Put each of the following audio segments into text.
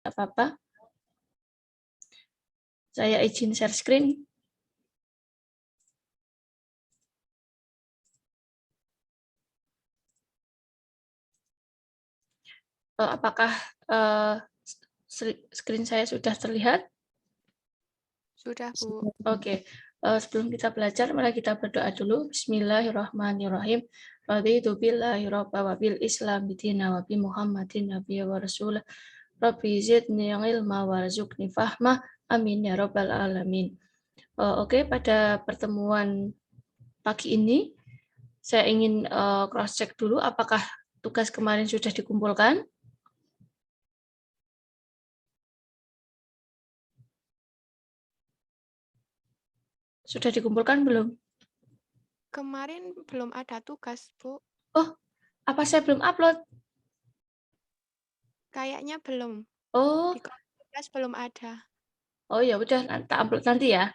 tidak apa-apa. Saya izin share screen. Apakah screen saya sudah terlihat? Sudah, Bu. Oke. Sebelum kita belajar, mari kita berdoa dulu. Bismillahirrahmanirrahim. Raditu billahi robba wa bil islam bidina wa bi muhammadin nabiyya wa rasulah. Rabbi zidni ilma warzuqni fahma. Amin ya rabbal alamin. Oke, pada pertemuan pagi ini, saya ingin cross-check dulu apakah tugas kemarin sudah dikumpulkan. Sudah dikumpulkan belum? Kemarin belum ada tugas, Bu. Oh, apa saya belum upload? Kayaknya belum. Oh, Di tugas belum ada. oh ya udah, tak upload nanti ya.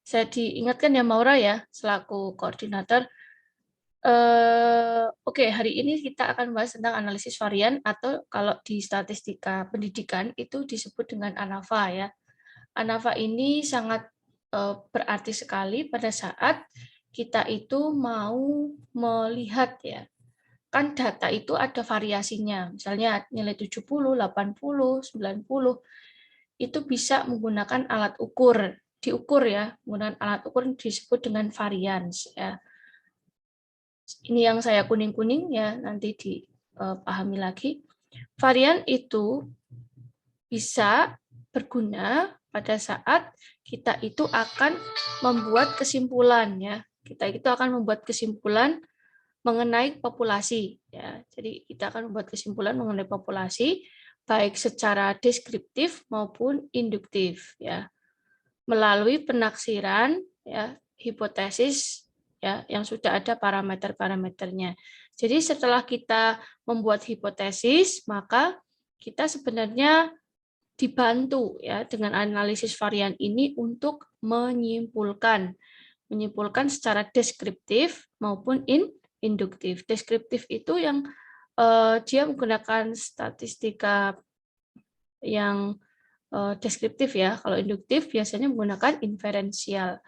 Saya diingatkan ya Maura ya, selaku koordinator. Oke, hari ini kita akan bahas tentang analisis varian atau kalau di statistika pendidikan itu disebut dengan ANAVA ya. ANAVA ini sangat berarti sekali pada saat kita itu mau melihat ya. Kan data itu ada variasinya, misalnya nilai 70, 80, 90, itu bisa menggunakan alat ukur, diukur ya, menggunakan alat ukur disebut dengan varians ya. Ini yang saya kuning-kuning ya, nanti dipahami lagi. Varian itu bisa berguna pada saat kita itu akan membuat kesimpulan ya. Kita itu akan membuat kesimpulan mengenai populasi ya. Jadi kita akan membuat kesimpulan mengenai populasi baik secara deskriptif maupun induktif ya. Melalui penaksiran ya, hipotesis ya yang sudah ada parameter-parameternya. Jadi setelah kita membuat hipotesis, maka kita sebenarnya dibantu ya dengan analisis varian ini untuk menyimpulkan secara deskriptif maupun induktif. Deskriptif itu yang dia menggunakan statistika yang deskriptif ya. Kalau induktif biasanya menggunakan inferensial.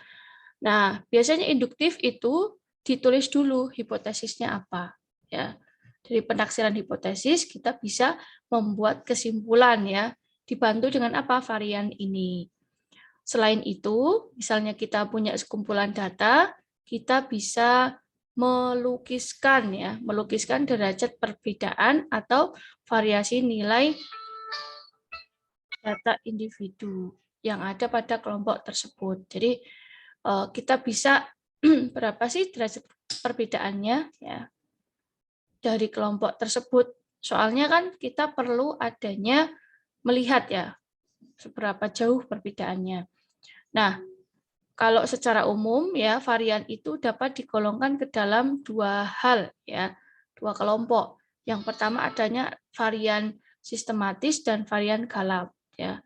Nah, biasanya induktif itu ditulis dulu hipotesisnya apa ya. Dari penaksiran hipotesis kita bisa membuat kesimpulan ya. Dibantu dengan apa varian ini. Selain itu, misalnya kita punya sekumpulan data, kita bisa melukiskan derajat perbedaan atau variasi nilai data individu yang ada pada kelompok tersebut. Jadi kita bisa berapa sih derajat perbedaannya ya dari kelompok tersebut. Soalnya kan kita perlu adanya melihat ya seberapa jauh perbedaannya. Nah, kalau secara umum ya varian itu dapat digolongkan ke dalam dua hal ya, dua kelompok. Yang pertama adanya varian sistematis dan varian galap ya.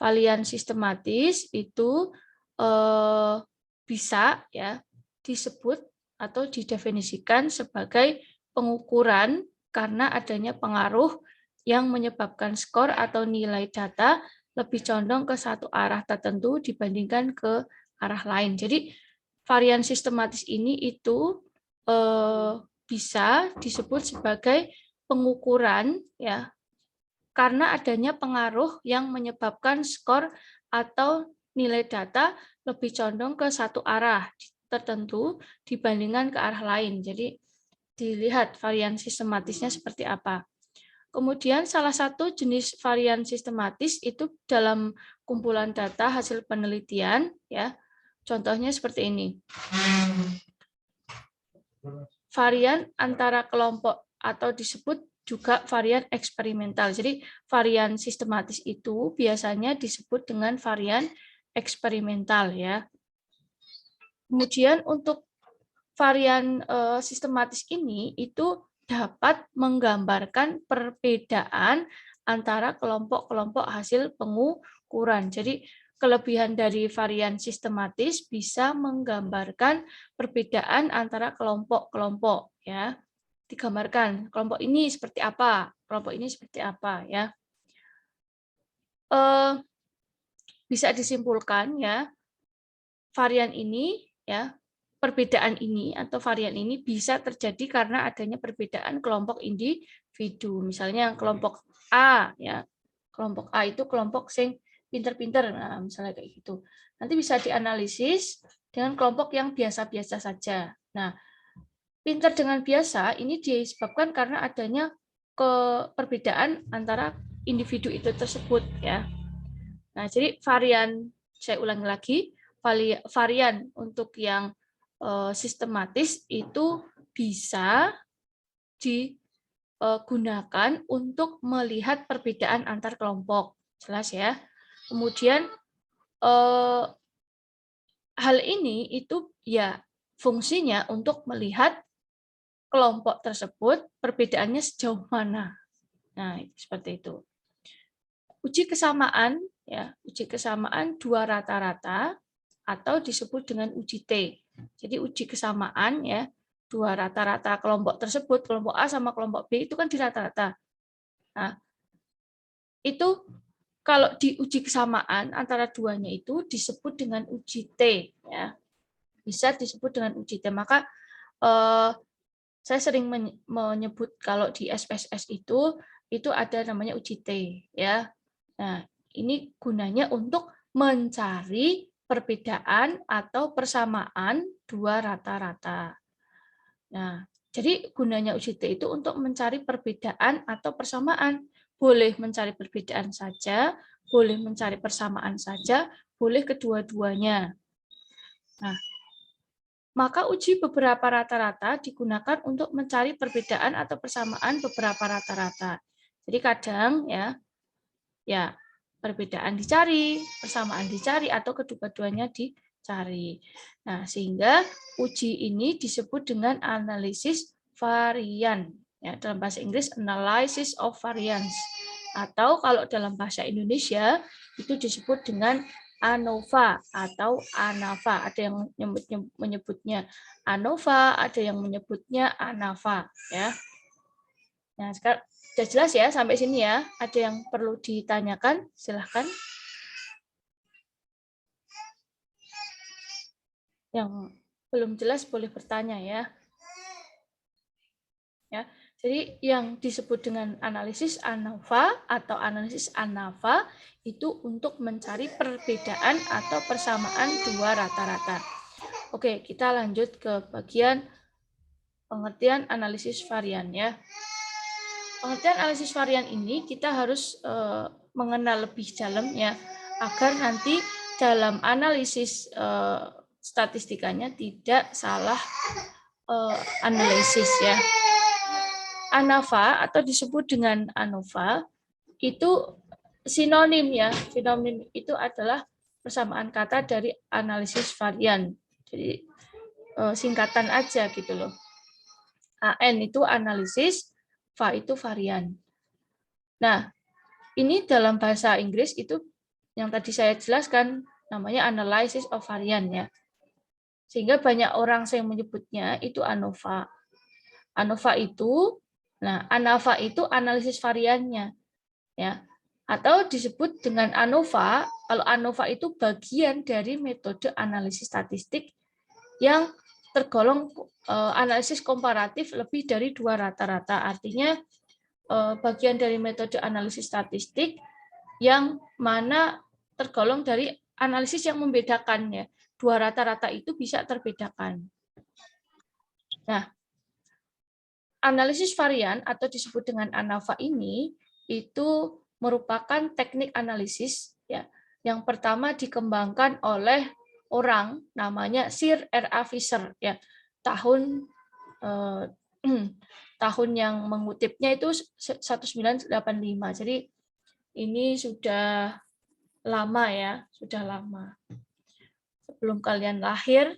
Varian sistematis itu bisa ya disebut atau didefinisikan sebagai pengukuran karena adanya pengaruh yang menyebabkan skor atau nilai data lebih condong ke satu arah tertentu dibandingkan ke arah lain. Jadi varian sistematis ini itu bisa disebut sebagai pengukuran ya karena adanya pengaruh yang menyebabkan skor atau nilai data lebih condong ke satu arah tertentu dibandingkan ke arah lain. Jadi dilihat varian sistematisnya seperti apa. Kemudian salah satu jenis varian sistematis itu dalam kumpulan data hasil penelitian ya. Contohnya seperti ini. Varian antara kelompok atau disebut juga varian eksperimental. Jadi varian sistematis itu biasanya disebut dengan varian eksperimental ya. Kemudian untuk varian sistematis ini itu dapat menggambarkan perbedaan antara kelompok-kelompok hasil pengukuran. Jadi kelebihan dari varian sistematis bisa menggambarkan perbedaan antara kelompok-kelompok ya. Digambarkan kelompok ini seperti apa, kelompok ini seperti apa ya. bisa disimpulkan ya, varian ini ya, perbedaan ini atau varian ini bisa terjadi karena adanya perbedaan kelompok individu. Misalnya kelompok A ya. Kelompok A itu kelompok sing pinter-pinter, nah misalnya kayak gitu. Nanti bisa dianalisis dengan kelompok yang biasa-biasa saja. Nah, pinter dengan biasa ini disebabkan karena adanya perbedaan antara individu itu tersebut ya. Nah, jadi varian, saya ulangi lagi, varian untuk yang sistematis itu bisa digunakan untuk melihat perbedaan antar kelompok. Jelas ya. Kemudian hal ini itu ya fungsinya untuk melihat kelompok tersebut perbedaannya sejauh mana. Nah, seperti itu. Uji kesamaan ya, uji kesamaan dua rata-rata atau disebut dengan uji T. Jadi uji kesamaan ya, dua rata-rata kelompok tersebut, kelompok A sama kelompok B itu kan di rata-rata. Nah, itu kalau diuji kesamaan antara duanya itu disebut dengan uji T ya. Bisa disebut dengan uji T. Maka saya sering menyebut kalau di SPSS itu ada namanya uji T ya. Nah, ini gunanya untuk mencari perbedaan atau persamaan dua rata-rata. Nah, jadi gunanya uji T itu untuk mencari perbedaan atau persamaan. Boleh mencari perbedaan saja, boleh mencari persamaan saja, boleh kedua-duanya. Nah, maka uji beberapa rata-rata digunakan untuk mencari perbedaan atau persamaan beberapa rata-rata. Jadi kadang ya perbedaan dicari, persamaan dicari, atau kedua-duanya dicari. Nah, sehingga uji ini disebut dengan analisis varian. Ya, dalam bahasa Inggris, analysis of variance. Atau kalau dalam bahasa Indonesia, itu disebut dengan ANOVA atau ANAVA. Ada yang menyebutnya ANOVA, ada yang menyebutnya ANAVA. Ya. Nah, sekarang sudah jelas ya sampai sini ya. Ada yang perlu ditanyakan? Silahkan. Yang belum jelas boleh bertanya ya. Ya. Jadi yang disebut dengan analisis ANOVA atau analisis ANAVA itu untuk mencari perbedaan atau persamaan dua rata-rata. Oke, kita lanjut ke bagian pengertian analisis varian ya. Pengertian analisis varian ini kita harus mengenal lebih dalam ya, agar nanti dalam analisis statistikanya tidak salah analisis ya. ANAVA atau disebut dengan ANOVA itu sinonim ya. Sinonim itu adalah persamaan kata dari analisis varian. Jadi singkatan aja gitu loh. AN itu analisis, VA itu varian. Nah, ini dalam bahasa Inggris itu yang tadi saya jelaskan namanya analysis of varian ya. Sehingga banyak orang yang menyebutnya itu ANOVA. ANOVA itu, nah ANAVA itu analisis variannya ya. Atau disebut dengan ANOVA, kalau ANOVA itu bagian dari metode analisis statistik yang tergolong analisis komparatif lebih dari dua rata-rata. Artinya bagian dari metode analisis statistik yang mana tergolong dari analisis yang membedakannya. Dua rata-rata itu bisa terbedakan. Nah, analisis varian atau disebut dengan ANAVA ini itu merupakan teknik analisis ya yang pertama dikembangkan oleh orang namanya Sir R.A. Fisher ya. Tahun yang mengutipnya itu 1985. Jadi ini sudah lama ya, sudah lama. Sebelum kalian lahir,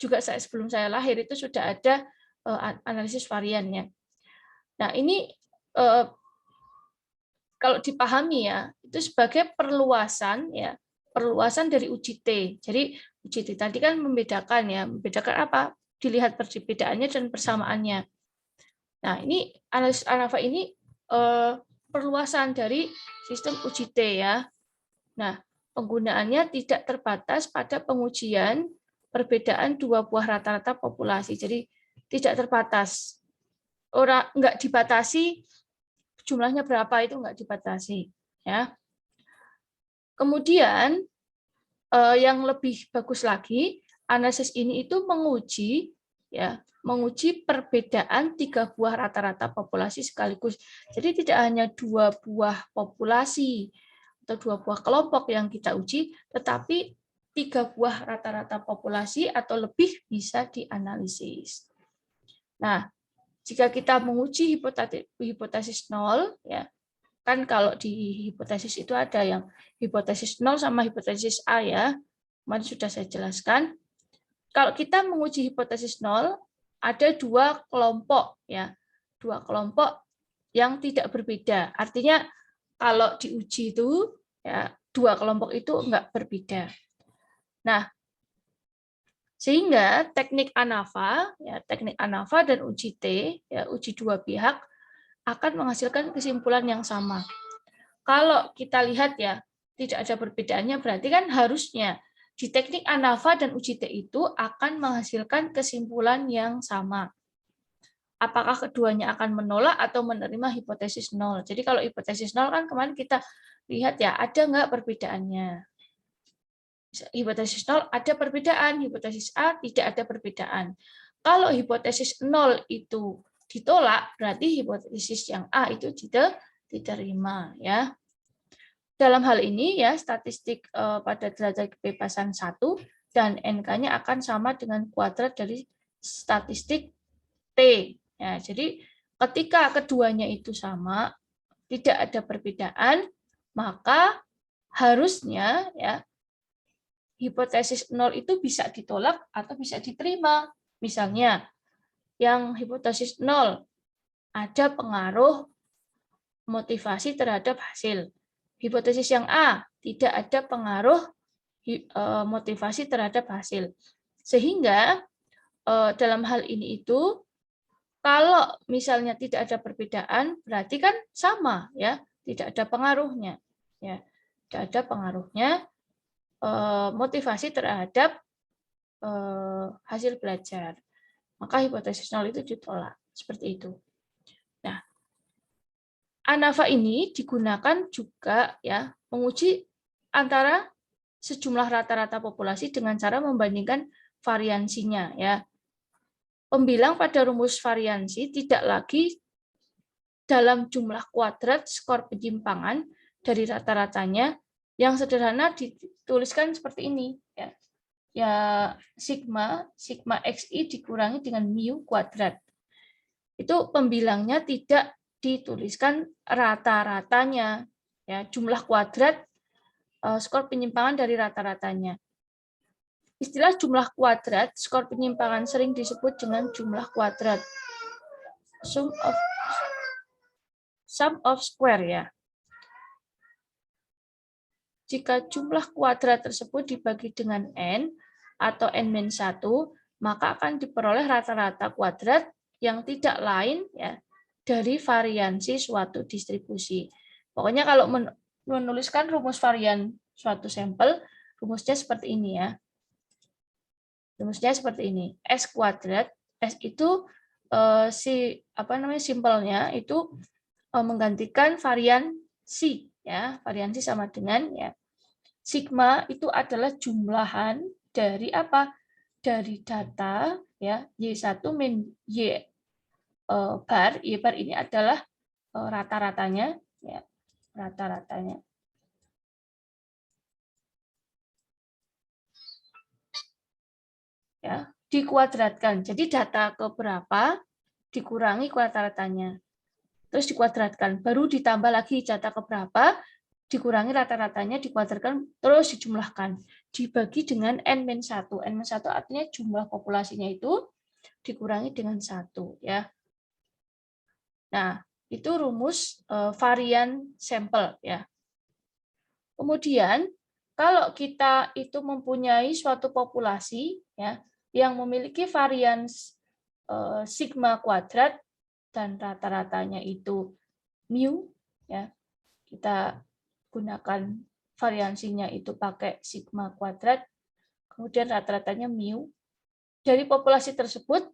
juga sebelum saya lahir itu sudah ada analisis variannya. Nah, ini kalau dipahami ya, itu sebagai perluasan ya, perluasan dari uji T. Jadi uji T tadi kan membedakan ya, membedakan apa? Dilihat perbedaannya dan persamaannya. Nah, ini analisis ANAVA ini perluasan dari sistem uji T ya. Nah, penggunaannya tidak terbatas pada pengujian perbedaan dua buah rata-rata populasi. Jadi tidak terbatas. Nggak dibatasi jumlahnya berapa, itu nggak dibatasi. Ya. Kemudian yang lebih bagus lagi, analisis ini itu menguji perbedaan 3 buah rata-rata populasi sekaligus. Jadi tidak hanya 2 buah populasi atau 2 buah kelompok yang kita uji, tetapi 3 buah rata-rata populasi atau lebih bisa dianalisis. Nah, jika kita menguji hipotesis 0, ya, kan kalau di hipotesis itu ada yang hipotesis 0 sama hipotesis A, ya. Kemarin sudah saya jelaskan. Kalau kita menguji hipotesis 0, ada 2 kelompok, ya. 2 kelompok yang tidak berbeda. Artinya kalau diuji itu, ya, 2 kelompok itu enggak berbeda. Nah, sehingga teknik ANAVA dan uji T, ya, uji dua pihak, akan menghasilkan kesimpulan yang sama. Kalau kita lihat, ya, tidak ada perbedaannya, berarti kan harusnya di teknik ANAVA dan uji T itu akan menghasilkan kesimpulan yang sama. Apakah keduanya akan menolak atau menerima hipotesis 0? Jadi kalau hipotesis 0 kan kemarin kita lihat, ya, ada nggak perbedaannya. Hipotesis 0 ada perbedaan, hipotesis A tidak ada perbedaan. Kalau hipotesis 0 itu ditolak, berarti hipotesis yang A itu diterima, ya. Dalam hal ini, ya, statistik pada derajat kebebasan 1 dan NK-nya akan sama dengan kuadrat dari statistik T. Ya, jadi ketika keduanya itu sama, tidak ada perbedaan, maka harusnya, ya, hipotesis 0 itu bisa ditolak atau bisa diterima. Misalnya, yang hipotesis 0 ada pengaruh motivasi terhadap hasil. Hipotesis yang A tidak ada pengaruh motivasi terhadap hasil. Sehingga dalam hal ini itu, kalau misalnya tidak ada perbedaan, berarti kan sama, ya, tidak ada pengaruhnya, ya, tidak ada pengaruhnya motivasi terhadap hasil belajar. Maka hipotesis 0 itu ditolak. Seperti itu. Nah, ANAVA ini digunakan juga, ya, menguji antara sejumlah rata-rata populasi dengan cara membandingkan variansinya, ya. Pembilang pada rumus variansi tidak lagi dalam jumlah kuadrat skor penyimpangan dari rata-ratanya, yang sederhana dituliskan seperti ini, ya. Ya, sigma xi dikurangi dengan mu kuadrat. Itu pembilangnya tidak dituliskan rata-ratanya, ya, jumlah kuadrat skor penyimpangan dari rata-ratanya. Istilah jumlah kuadrat skor penyimpangan sering disebut dengan jumlah kuadrat, sum of square, ya. Jika jumlah kuadrat tersebut dibagi dengan n atau n-1, maka akan diperoleh rata-rata kuadrat yang tidak lain, ya, dari variansi suatu distribusi. Pokoknya kalau menuliskan rumus varian suatu sampel, rumusnya seperti ini, ya. Rumusnya seperti ini. S kuadrat, S itu simpelnya itu menggantikan variansi, ya. Variansi sama dengan, ya, sigma itu adalah jumlahan dari apa? Dari data, ya, Y1 min Y bar. Y bar ini adalah rata-ratanya, ya, rata-ratanya. Ya, dikuadratkan. Jadi data keberapa dikurangi rata-ratanya. Terus dikuadratkan, baru ditambah lagi data keberapa dikurangi rata-ratanya, dikuadratkan, terus dijumlahkan, dibagi dengan n-1. N-1 artinya jumlah populasinya itu dikurangi dengan 1, ya. Nah, itu rumus varian sampel, ya. Kemudian kalau kita itu mempunyai suatu populasi, ya, yang memiliki varian sigma kuadrat dan rata-ratanya itu mu, ya, kita gunakan variansinya itu pakai sigma kuadrat, kemudian rata-ratanya mu. Dari populasi tersebut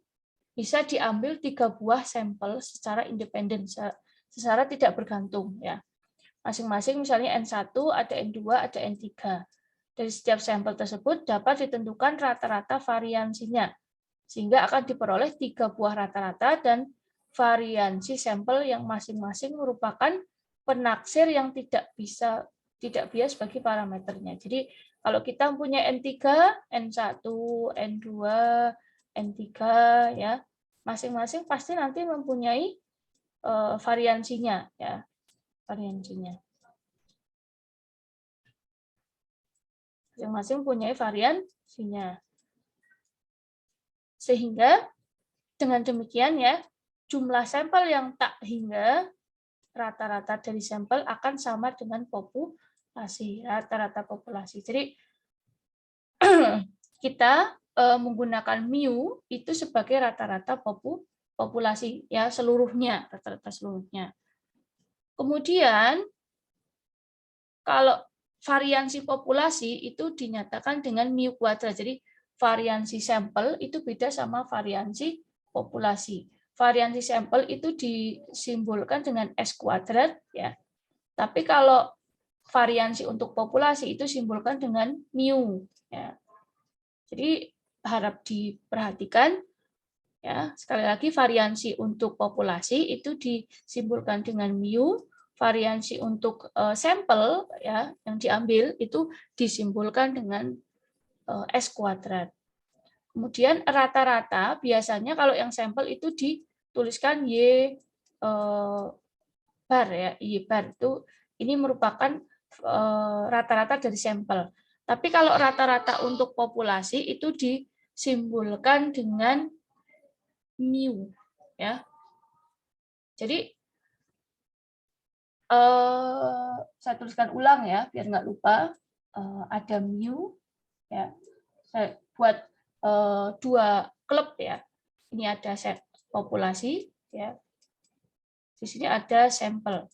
bisa diambil 3 buah sampel secara independen, secara tidak bergantung ya. Masing-masing misalnya N1, ada N2, ada N3. Dari setiap sampel tersebut dapat ditentukan rata-rata variansinya, sehingga akan diperoleh 3 buah rata-rata dan variansi sampel yang masing-masing merupakan penaksir yang tidak bias bagi parameternya. Jadi kalau kita punya N3, N1, N2, N3 ya, masing-masing pasti nanti mempunyai variansinya ya, variansinya. Masing-masing punya variansinya. Sehingga dengan demikian ya, jumlah sampel yang tak hingga rata-rata dari sampel akan sama dengan populasi, rata-rata populasi. Jadi kita menggunakan mu itu sebagai rata-rata populasi ya, seluruhnya, rata-rata seluruhnya. Kemudian kalau variansi populasi itu dinyatakan dengan mu kuadrat. Jadi variansi sampel itu beda sama variansi populasi. Variansi sampel itu disimbolkan dengan S kuadrat ya. Tapi kalau variansi untuk populasi itu simbolkan dengan mu ya. Jadi harap diperhatikan ya, sekali lagi variansi untuk populasi itu disimbolkan dengan mu, variansi untuk sampel ya yang diambil itu disimbolkan dengan S kuadrat. Kemudian rata-rata biasanya kalau yang sampel itu dituliskan Y bar ya, Y bar itu ini merupakan rata-rata dari sampel. Tapi kalau rata-rata untuk populasi itu disimbolkan dengan mu ya. Jadi saya tuliskan ulang ya biar nggak lupa. Ada mu ya. Saya buat 2 klub ya. Ini ada populasi ya. Di sini ada sampel.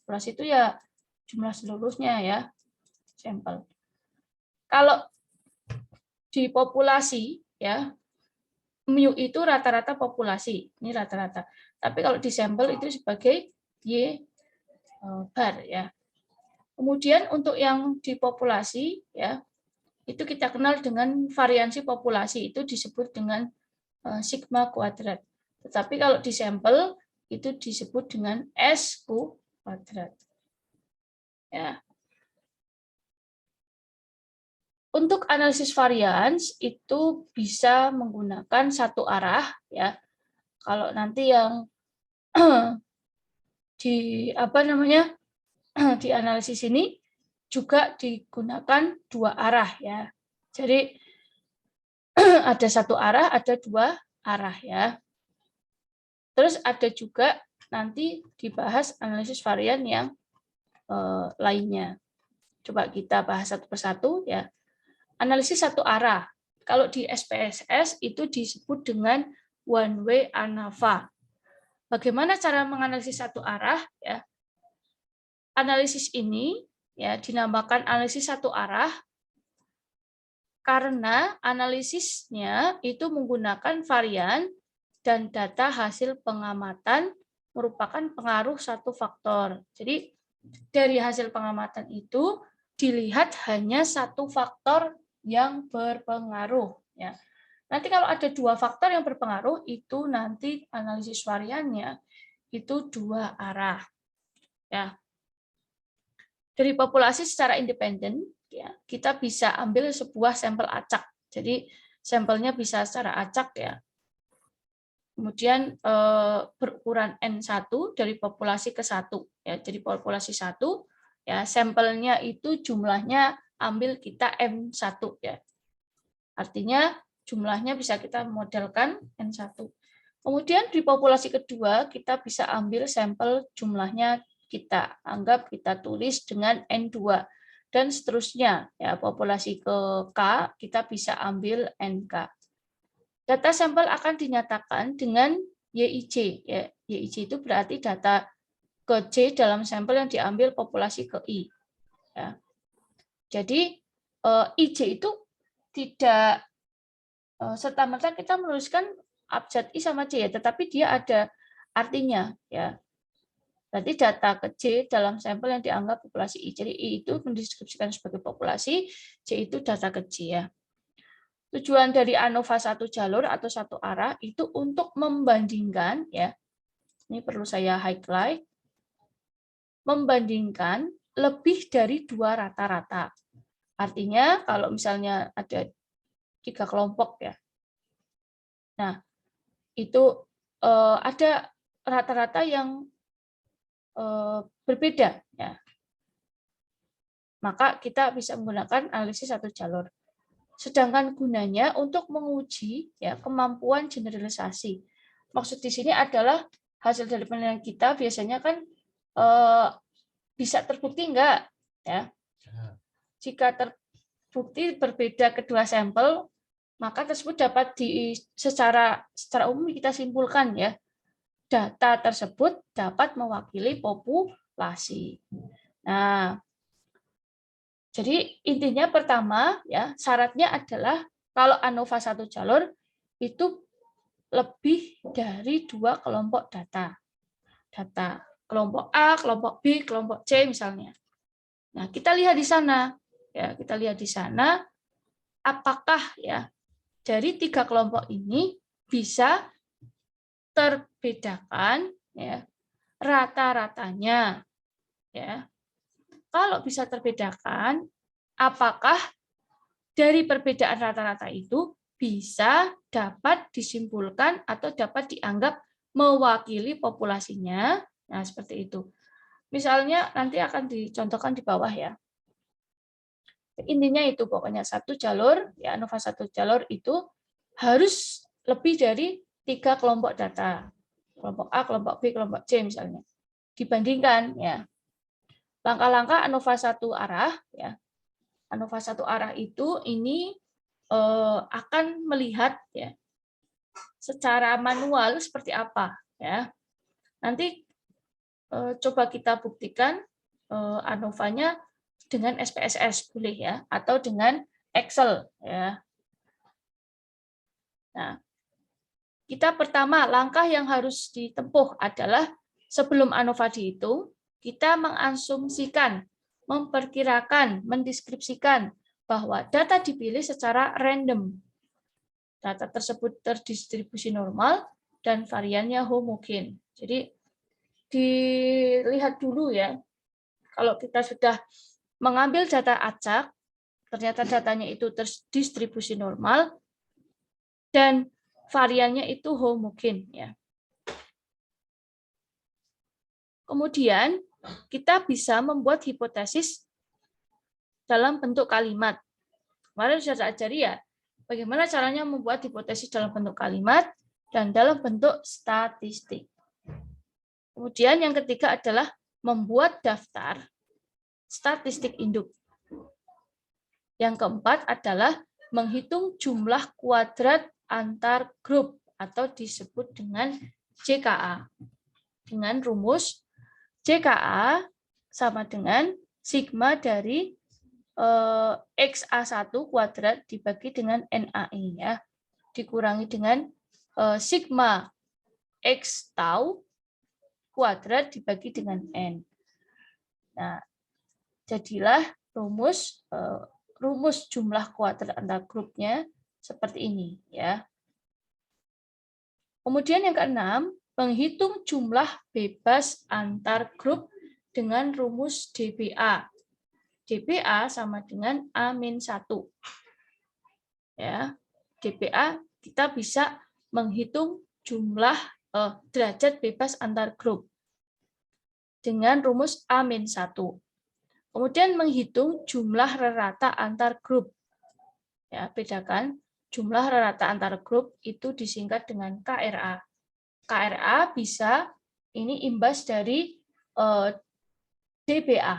Populasi itu ya jumlah seluruhnya ya, sampel. Kalau di populasi ya, mu itu rata-rata populasi, ini rata-rata. Tapi kalau di sampel itu sebagai Y bar ya. Kemudian untuk yang di populasi ya, itu kita kenal dengan variansi populasi, itu disebut dengan sigma kuadrat. Tetapi kalau di sampel itu disebut dengan S kuadrat. Ya. Untuk analisis varians itu bisa menggunakan satu arah ya. Kalau nanti yang di di analisis ini juga digunakan 2 arah ya. Jadi ada satu arah, ada 2 arah ya. Terus ada juga nanti dibahas analisis varian yang lainnya. Coba kita bahas satu persatu ya. Analisis satu arah. Kalau di SPSS itu disebut dengan one way ANAVA. Bagaimana cara menganalisis satu arah ya? Analisis ini ya dinamakan analisis satu arah karena analisisnya itu menggunakan varian dan data hasil pengamatan merupakan pengaruh satu faktor. Jadi dari hasil pengamatan itu dilihat hanya satu faktor yang berpengaruh ya. Nanti kalau ada 2 faktor yang berpengaruh itu nanti analisis variannya itu 2 arah ya. Dari populasi secara independen ya, kita bisa ambil sebuah sampel acak. Jadi sampelnya bisa secara acak ya. Kemudian berukuran N1 dari populasi ke 1 ya. Jadi populasi 1 ya, sampelnya itu jumlahnya ambil kita M1 ya. Artinya jumlahnya bisa kita modelkan N1. Kemudian di populasi kedua kita bisa ambil sampel jumlahnya kita anggap kita tulis dengan N2 dan seterusnya ya, populasi ke K kita bisa ambil NK. Data sampel akan dinyatakan dengan YIC ya. YIC itu berarti data ke C dalam sampel yang diambil populasi ke I ya. Jadi IJ itu tidak serta-merta kita menuliskan abjad I sama J ya, tetapi dia ada artinya ya. Berarti data ke J dalam sampel yang dianggap populasi I. Jadi I itu mendeskripsikan sebagai populasi, J itu data ke J ya. Tujuan dari ANOVA satu jalur atau satu arah itu untuk membandingkan ya. Ini perlu saya highlight. Membandingkan lebih dari 2 rata-rata. Artinya kalau misalnya ada 3 kelompok ya. Nah, itu ada rata-rata yang berbeda ya. Maka kita bisa menggunakan analisis satu jalur. Sedangkan gunanya untuk menguji ya kemampuan generalisasi. Maksud di sini adalah hasil dari penelitian kita biasanya kan bisa terbukti enggak ya. Jika terbukti berbeda kedua sampel, maka tersebut dapat secara umum kita simpulkan ya, data tersebut dapat mewakili populasi. Nah, jadi intinya pertama ya syaratnya adalah kalau ANOVA satu jalur itu lebih dari 2 kelompok data. Data kelompok A, kelompok B, kelompok C misalnya. Nah, kita lihat di sana ya, kita lihat di sana apakah ya dari 3 kelompok ini bisa terbedakan ya rata-ratanya ya. Kalau bisa terbedakan, apakah dari perbedaan rata-rata itu bisa dapat disimpulkan atau dapat dianggap mewakili populasinya? Nah, seperti itu. Misalnya nanti akan dicontohkan di bawah ya. Intinya itu pokoknya satu jalur, ya ANOVA satu jalur itu harus lebih dari 3 kelompok data. Kelompok A, kelompok B, kelompok C misalnya. Dibandingkan ya. Langkah-langkah ANOVA satu arah ya. ANOVA satu arah itu ini akan melihat ya secara manual seperti apa ya. Nanti coba kita buktikan ANOVA-nya dengan SPSS boleh ya, atau dengan Excel ya. Nah, kita pertama langkah yang harus ditempuh adalah sebelum ANOVA dihitung, kita mengasumsikan, memperkirakan, mendeskripsikan bahwa data dipilih secara random. Data tersebut terdistribusi normal dan variannya homogen. Jadi dilihat dulu ya. Kalau kita sudah mengambil data acak, ternyata datanya itu terdistribusi normal dan variannya itu homogen ya. Kemudian kita bisa membuat hipotesis dalam bentuk kalimat. Kemarin sudah saya ajari ya, bagaimana caranya membuat hipotesis dalam bentuk kalimat dan dalam bentuk statistik. Kemudian yang ketiga adalah membuat daftar statistik induk. Yang keempat adalah menghitung jumlah kuadrat antar grup atau disebut dengan JKA. Dengan rumus JKA sama dengan sigma dari XA1 kuadrat dibagi dengan NAI ya. Dikurangi dengan sigma X tau kuadrat dibagi dengan N. Nah, jadilah rumus jumlah kuadrat antar grupnya seperti ini ya. Kemudian yang keenam, menghitung jumlah bebas antar grup dengan rumus DBA. DBA sama dengan A-1. Ya, DBA kita bisa menghitung jumlah derajat bebas antar grup dengan rumus A-1. Kemudian menghitung jumlah rata antar grup. Ya, bedakan jumlah rata antar grup itu disingkat dengan KRA. KRA bisa ini imbas dari DBA.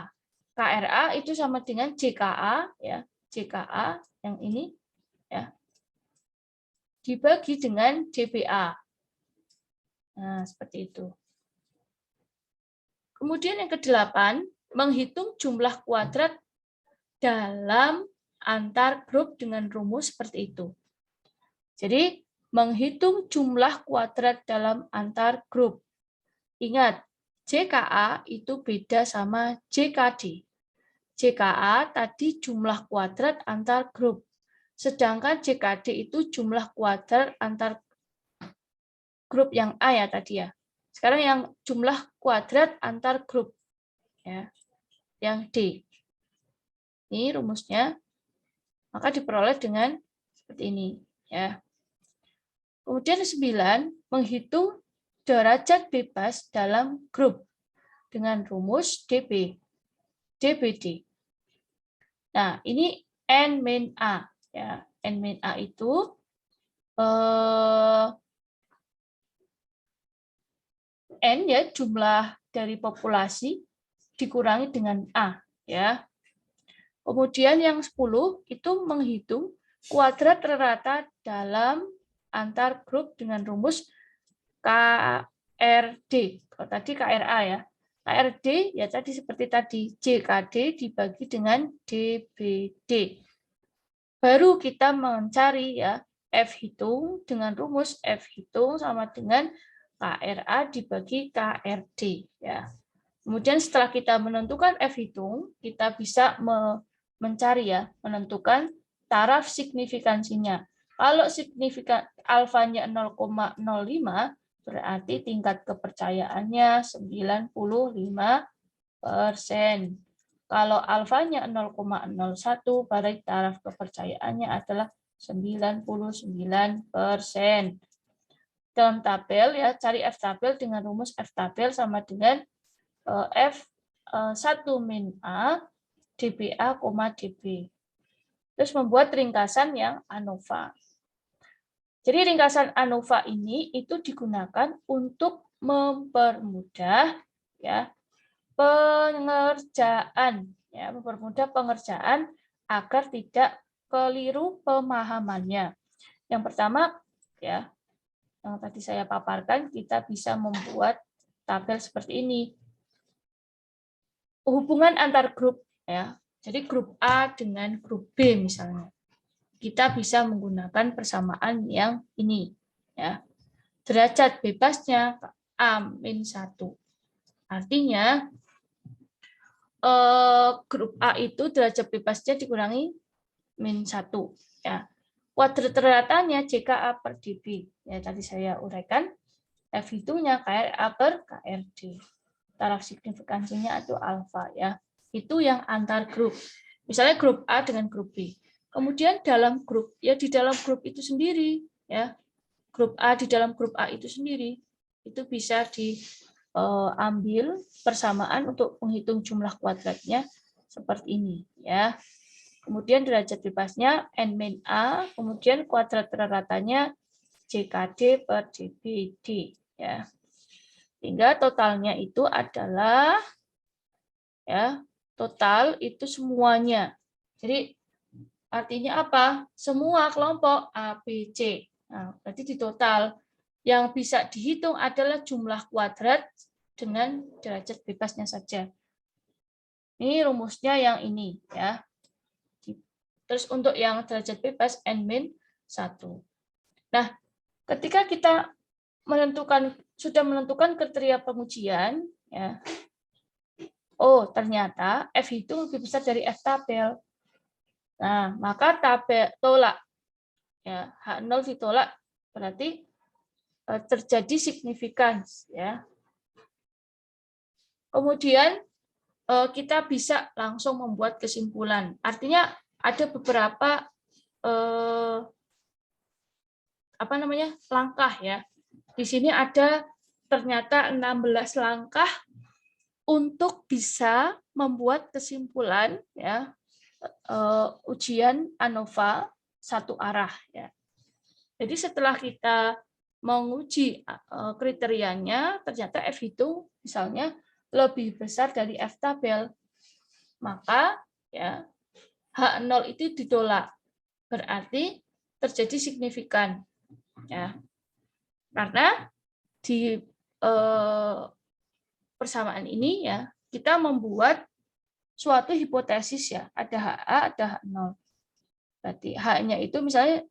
KRA itu sama dengan JKA ya, JKA yang ini ya. Dibagi dengan DBA. Nah, seperti itu. Kemudian yang kedelapan, menghitung jumlah kuadrat dalam antar grup dengan rumus seperti itu. Jadi, menghitung jumlah kuadrat dalam antar grup. Ingat, JKA itu beda sama JKD. JKA tadi jumlah kuadrat antar grup. Sedangkan JKD itu jumlah kuadrat antar grup yang A ya tadi ya. Sekarang yang jumlah kuadrat antar grup ya. Yang D. Ini rumusnya. Maka diperoleh dengan seperti ini ya. Kemudian 9, menghitung derajat bebas dalam grup dengan rumus DBD. Nah, ini N-A ya. N-A itu N ya jumlah dari populasi dikurangi dengan A ya. Kemudian yang 10 itu menghitung kuadrat rata dalam antar grup dengan rumus KRD. Kalau tadi KRA ya. KRD ya tadi seperti tadi JKD dibagi dengan DBD. Baru kita mencari ya F hitung dengan rumus F hitung sama dengan KRA dibagi KRD ya. Kemudian setelah kita menentukan F hitung, kita bisa mencari ya, menentukan taraf signifikansinya. Kalau signifikan alfanya 0,05 berarti tingkat kepercayaannya 95%. Kalau alfanya 0,01 berarti taraf kepercayaannya adalah 99%. Dalam tabel ya, cari F tabel dengan rumus F tabel sama dengan F1 min A dBA, dB. Terus membuat ringkasan yang ANOVA. Jadi ringkasan ANOVA ini itu digunakan untuk mempermudah ya pengerjaan ya, mempermudah pengerjaan agar tidak keliru pemahamannya. Yang pertama ya, yang tadi saya paparkan, kita bisa membuat tabel seperti ini. Hubungan antar grup ya. Jadi grup A dengan grup B misalnya. Kita bisa menggunakan persamaan yang ini ya. Derajat bebasnya A-1. Artinya grup A itu derajat bebasnya dikurangi -1 ya. Kuadrat ratanya JKA per dB. Ya tadi saya uraikan. F hitungnya KRA per KRD. Taraf signifikansinya itu alfa ya. Itu yang antar grup. Misalnya grup A dengan grup B. Kemudian dalam grup ya di dalam grup itu sendiri ya. Grup A di dalam grup A itu sendiri itu bisa diambil persamaan untuk menghitung jumlah kuadratnya seperti ini ya. Kemudian derajat bebasnya N-A, kemudian kuadrat ratanya JKD per dBd ya. Sehingga totalnya itu adalah ya, total itu semuanya. Jadi artinya apa? Semua kelompok A, B, C. Nah, berarti di total yang bisa dihitung adalah jumlah kuadrat dengan derajat bebasnya saja. Ini rumusnya yang ini ya. Terus untuk yang derajat bebas N-1. Nah, ketika kita sudah menentukan kriteria pengujian ya. Oh, ternyata F itu lebih besar dari F tabel. Nah, maka tabel tolak ya, H0 ditolak berarti terjadi signifikans ya. Kemudian kita bisa langsung membuat kesimpulan. Artinya ada beberapa langkah ya. Di sini ada ternyata 16 langkah untuk bisa membuat kesimpulan ya ujian ANOVA satu arah ya. Jadi setelah kita menguji kriterianya ternyata F itu misalnya lebih besar dari F tabel. Maka ya H0 itu ditolak. Berarti terjadi signifikan ya. Karena di persamaan ini ya kita membuat suatu hipotesis ya, ada HA, ada H0. Berarti H-nya itu misalnya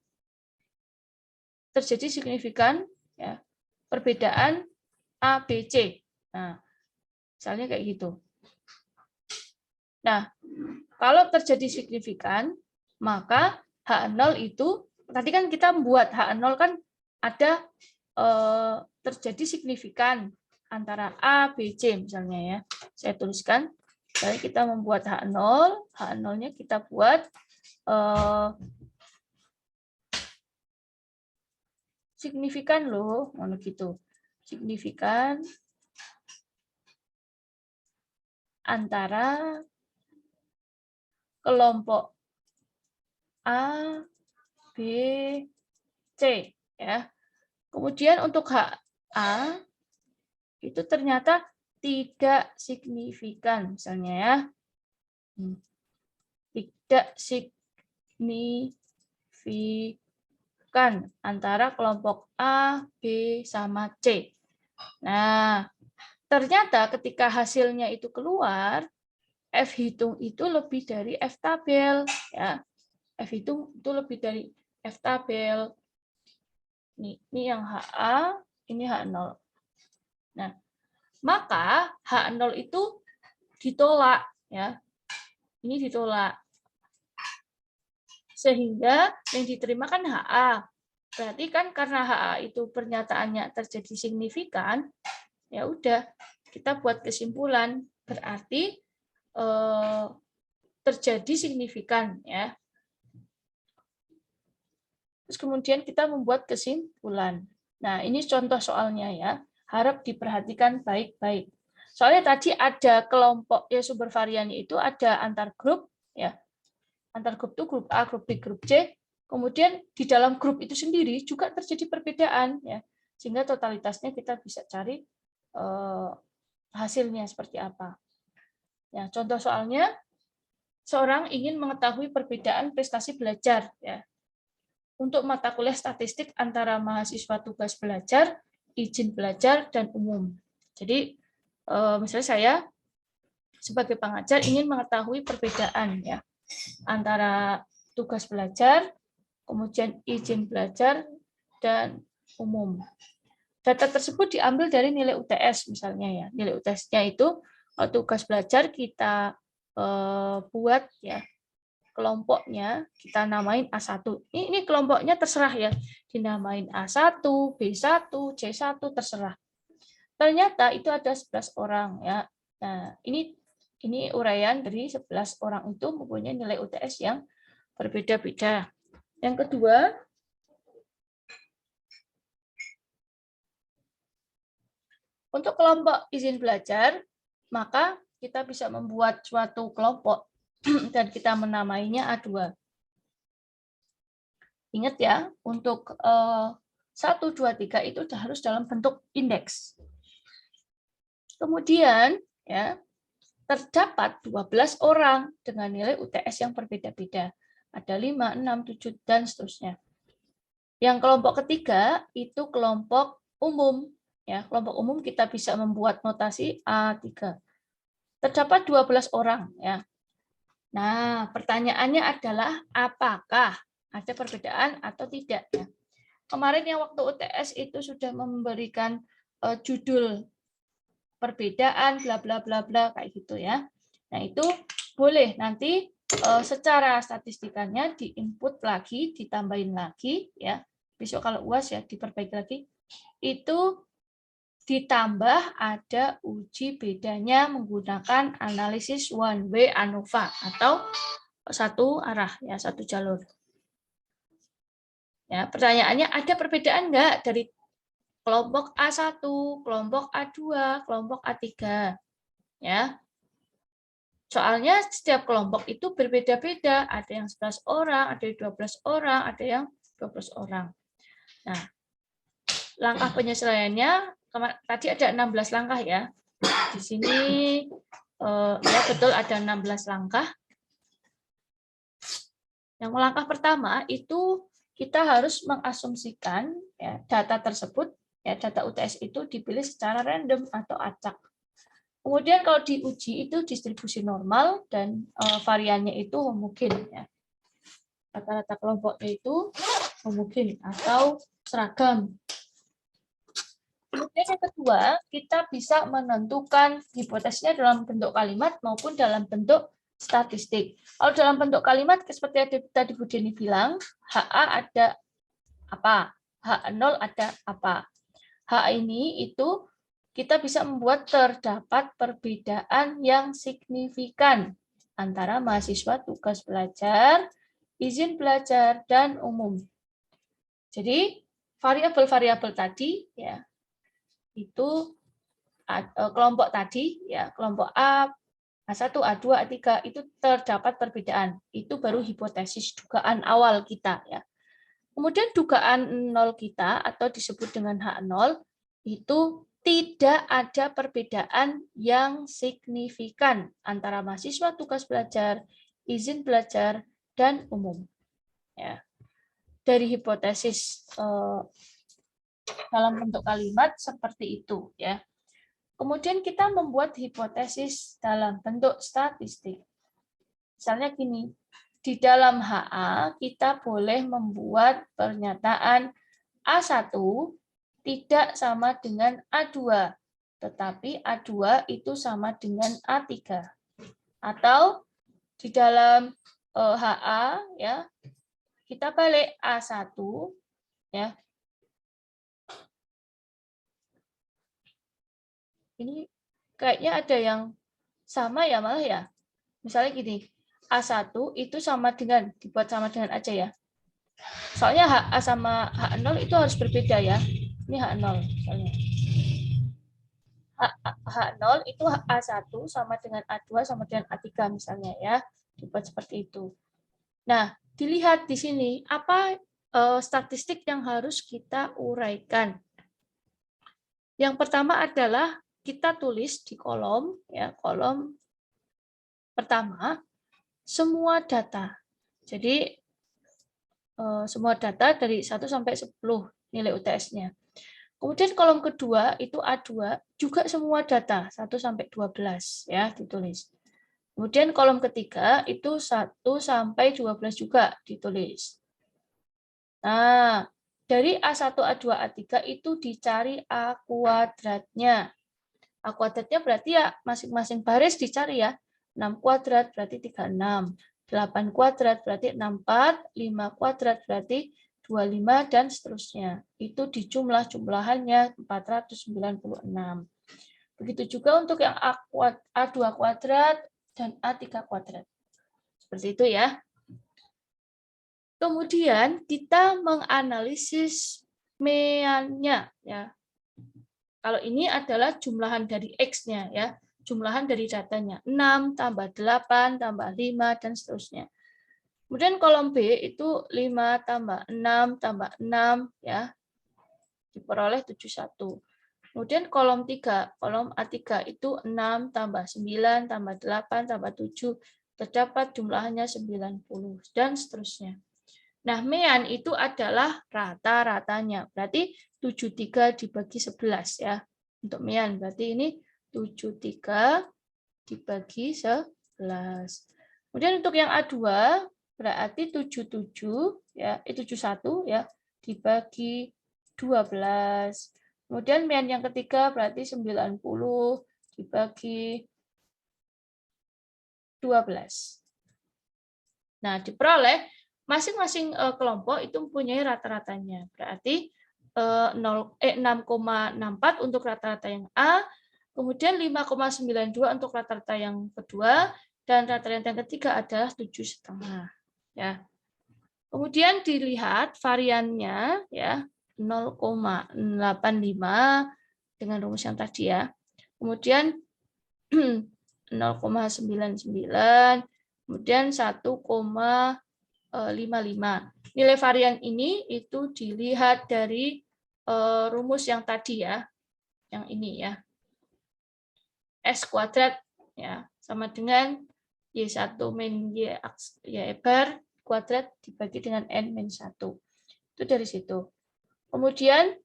terjadi signifikan ya, perbedaan A, B, C. Nah, misalnya kayak gitu. Nah, kalau terjadi signifikan, maka H0 itu, tadi kan kita membuat H0 kan ada terjadi signifikan antara A, B, C misalnya ya. Saya tuliskan, jadi kita membuat H0, H0-nya kita buat signifikan loh, mana gitu. Signifikan antara kelompok A, B, C ya. Kemudian untuk HA itu ternyata tidak signifikan misalnya ya. Tidak signifikan antara kelompok A, B sama C. Nah, ternyata ketika hasilnya itu keluar, F hitung itu lebih dari F tabel ya. F hitung itu lebih dari F tabel. Ini yang HA, ini H0. Nah, maka H0 itu ditolak ya. Ini ditolak. Sehingga yang diterima kan HA. Berarti kan karena HA itu pernyataannya terjadi signifikan, ya udah kita buat kesimpulan berarti terjadi signifikan ya. Terus kemudian kita membuat kesimpulan. Nah, ini contoh soalnya ya. Harap diperhatikan baik-baik. Soalnya tadi ada kelompok ya, sumber variannya itu ada antar grup ya. Antar grup itu grup A, grup B, grup C. Kemudian di dalam grup itu sendiri juga terjadi perbedaan ya. Sehingga totalitasnya kita bisa cari hasilnya seperti apa. Ya, contoh soalnya seorang ingin mengetahui perbedaan prestasi belajar ya. Untuk mata kuliah statistik antara mahasiswa tugas belajar, izin belajar, dan umum. Jadi, misalnya saya sebagai pengajar ingin mengetahui perbedaan ya antara tugas belajar, kemudian izin belajar, dan umum. Data tersebut diambil dari nilai UTS misalnya ya. Nilai UTS-nya itu tugas belajar kita buat ya, kelompoknya kita namain A1. Ini kelompoknya terserah ya. Dinamain A1, B1, C1 terserah. Ternyata itu ada 11 orang ya. Nah, ini uraian dari 11 orang itu mempunyai nilai UTS yang berbeda-beda. Yang kedua, untuk kelompok izin belajar, maka kita bisa membuat suatu kelompok dan kita menamainya A2. Ingat ya, untuk 1, 2, 3 itu harus dalam bentuk indeks. Kemudian ya, terdapat 12 orang dengan nilai UTS yang berbeda-beda. Ada 5, 6, 7, dan seterusnya. Yang kelompok ketiga itu kelompok umum. Ya, kelompok umum kita bisa membuat notasi A3. Terdapat 12 orang ya. Nah, pertanyaannya adalah apakah ada perbedaan atau tidak ya. Kemarin yang waktu UTS itu sudah memberikan judul perbedaan bla bla bla bla kayak gitu ya. Nah, itu boleh nanti secara statistikanya diinput lagi, ditambahin lagi ya. Besok kalau UAS ya diperbaiki lagi. Itu ditambah ada uji bedanya menggunakan analisis one way ANOVA atau satu arah ya, satu jalur. Ya, pertanyaannya ada perbedaan enggak dari kelompok A1, kelompok A2, kelompok A3? Ya. Soalnya setiap kelompok itu berbeda-beda, ada yang 11 orang, ada yang 12 orang, ada yang 12 orang. Nah, langkah penyesuaiannya tadi ada 16 langkah ya. Di sini ya betul ada 16 langkah. Yang langkah pertama itu kita harus mengasumsikan ya, data tersebut, ya data UTS itu dipilih secara random atau acak. Kemudian kalau diuji itu distribusi normal dan variannya itu homogen ya. Rata-rata kelompoknya itu homogen atau seragam. Kemudian yang kedua, kita bisa menentukan hipotesisnya dalam bentuk kalimat maupun dalam bentuk statistik. Kalau dalam bentuk kalimat, seperti yang tadi Bu Deni bilang, HA ada apa, H0 ada apa. H ini itu kita bisa membuat terdapat perbedaan yang signifikan antara mahasiswa tugas belajar, izin belajar, dan umum. Jadi, variabel-variabel tadi, ya, itu kelompok tadi, ya, kelompok A, A1, A2, A3 itu terdapat perbedaan. Itu baru hipotesis dugaan awal kita ya. Kemudian dugaan 0 kita atau disebut dengan H0 itu tidak ada perbedaan yang signifikan antara mahasiswa tugas belajar, izin belajar, dan umum. Ya. Dari hipotesis dalam bentuk kalimat seperti itu ya. Kemudian kita membuat hipotesis dalam bentuk statistik. Misalnya gini, di dalam HA kita boleh membuat pernyataan A1 tidak sama dengan A2, tetapi A2 itu sama dengan A3. Atau di dalam HA ya, kita balik A1 ya. Ini kayaknya ada yang sama ya malah ya. Misalnya gini, A1 itu sama dengan, dibuat sama dengan aja ya. Soalnya HA sama H0 itu harus berbeda ya. Ini H0 misalnya. H0 itu A1 sama dengan A2 sama dengan A3 misalnya ya. Dibuat seperti itu. Nah, dilihat di sini apa statistik yang harus kita uraikan. Yang pertama adalah kita tulis di kolom ya, kolom pertama semua data. Jadi semua data dari 1 sampai 10 nilai UTS-nya. Kemudian kolom kedua itu A2 juga semua data 1 sampai 12 ya ditulis. Kemudian kolom ketiga itu 1 sampai 12 juga ditulis. Nah, dari A1, A2, A3 itu dicari A kuadratnya. A kuadratnya berarti ya masing-masing baris dicari ya. 6 kuadrat berarti 36. 8 kuadrat berarti 64, 5 kuadrat berarti 25, dan seterusnya. Itu di jumlah-jumlahannya 496. Begitu juga untuk yang A2 kuadrat dan A3 kuadrat. Seperti itu ya. Kemudian kita menganalisis meannya ya. Kalau ini adalah jumlahan dari X-nya ya, jumlahan dari datanya. 6 tambah 8 tambah 5 dan seterusnya. Kemudian kolom B itu 5 tambah 6 tambah 6 ya. Diperoleh 71. Kemudian kolom 3, kolom A3 itu 6 tambah 9 tambah 8 tambah 7 terdapat jumlahnya 90 dan seterusnya. Nah, mean itu adalah rata-ratanya. Berarti 73 dibagi 11 ya. Untuk mean berarti ini 73 dibagi 11. Kemudian untuk yang A2 berarti 77 ya, 71 ya dibagi 12. Kemudian mean yang ketiga berarti 90 dibagi 12. Nah, diperoleh masing-masing kelompok itu mempunyai rata-ratanya. Berarti 6,64 untuk rata-rata yang A, kemudian 5,92 untuk rata-rata yang kedua, dan rata-rata yang ketiga adalah 7,5. Ya. Kemudian dilihat variannya ya 0,85 dengan rumus yang tadi ya. Kemudian 0,99, kemudian 1,55. Nilai varian ini itu dilihat dari rumus yang tadi ya, yang ini ya. S kuadrat ya sama dengan Y1 min Y bar kuadrat dibagi dengan N min 1. Itu dari situ. Kemudian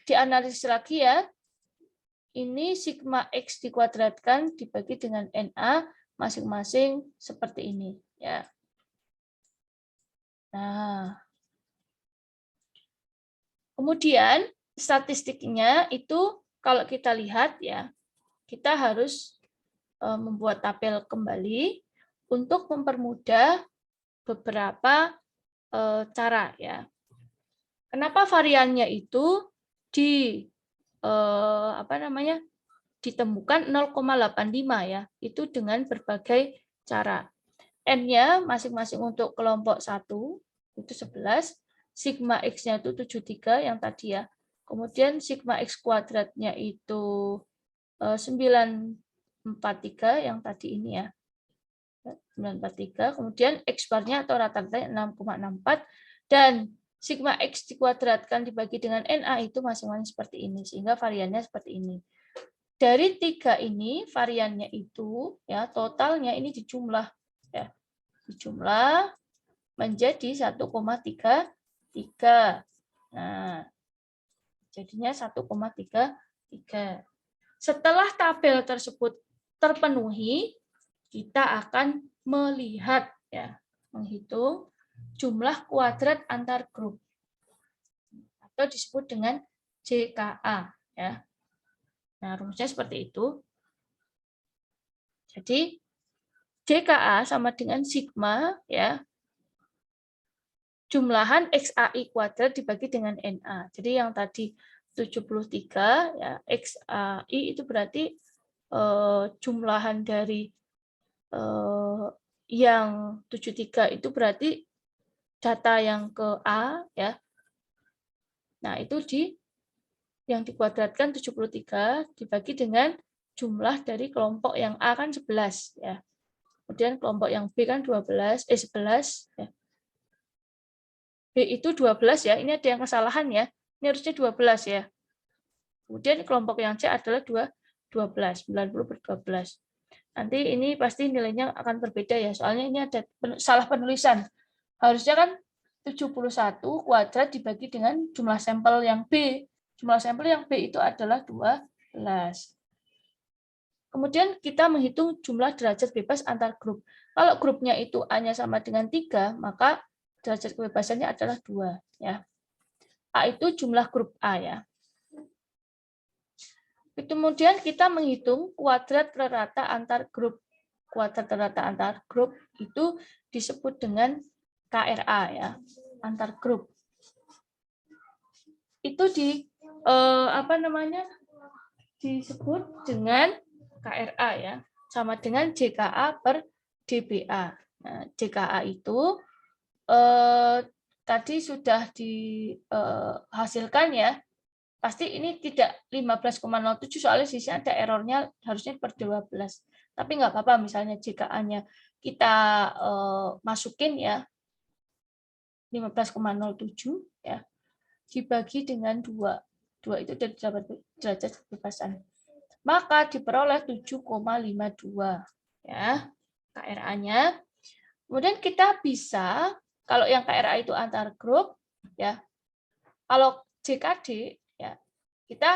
dianalisis lagi ya. ini sigma X dikuadratkan dibagi dengan NA masing-masing seperti ini. Ya. Nah, kemudian statistiknya itu kalau kita lihat ya, kita harus membuat tabel kembali untuk mempermudah beberapa cara ya. Kenapa variannya itu ditemukan 0,85 ya, itu dengan berbagai cara. N-nya masing-masing untuk kelompok 1 itu 11, sigma X-nya itu 73 yang tadi ya. Kemudian sigma X kuadratnya itu 943 yang tadi ini ya. 943, kemudian X bar-nya atau rata-ratanya 6,64, dan sigma X dikuadratkan dibagi dengan NA itu masing-masing seperti ini, sehingga variannya seperti ini. Dari 3 ini, variannya itu, ya totalnya ini dijumlah. Ya, dijumlah menjadi 1,33. Nah, jadinya 1,33. Setelah tabel tersebut terpenuhi, kita akan melihat ya, menghitung jumlah kuadrat antar grup atau disebut dengan JKA ya. Nah, rumusnya seperti itu. Jadi JKA sama dengan sigma ya, jumlahan XAI kuadrat dibagi dengan NA. Jadi yang tadi 73 ya, XAI itu berarti jumlahan dari yang 73 itu berarti data yang ke A ya. Nah, itu yang dikuadratkan 73 dibagi dengan jumlah dari kelompok yang A kan 11 ya. Kemudian kelompok yang B kan 11 ya. B itu 12 ya. Ini ada yang kesalahan ya. Ini harusnya 12 ya. Kemudian kelompok yang C adalah 12, 90 per 12. Nanti ini pasti nilainya akan berbeda ya, soalnya ini ada salah penulisan. Harusnya kan 71 kuadrat dibagi dengan jumlah sampel yang B. Jumlah sampel yang B itu adalah 12. Kemudian kita menghitung jumlah derajat bebas antar grup. Kalau grupnya itu A-nya sama dengan 3, maka derajat kebebasannya adalah 2. Ya. A itu jumlah grup A ya. Kemudian kita menghitung kuadrat rata antar grup. Kuadrat rata antar grup itu disebut dengan KRA ya, antar grup. Itu disebut dengan KRA ya, sama dengan JKA per DBA. Nah, JKA itu tadi sudah dihasilkan ya. Pasti ini tidak 15,07 soalnya di sini ada errornya harusnya per 12. Tapi nggak apa-apa misalnya JKA-nya kita masukin ya 15,07 ya dibagi dengan 2. 2 itu derajat kebebasan. Maka diperoleh 7,52 ya KRA-nya. Kemudian kita bisa kalau yang KRA itu antar grup ya. Kalau JKD ya, kita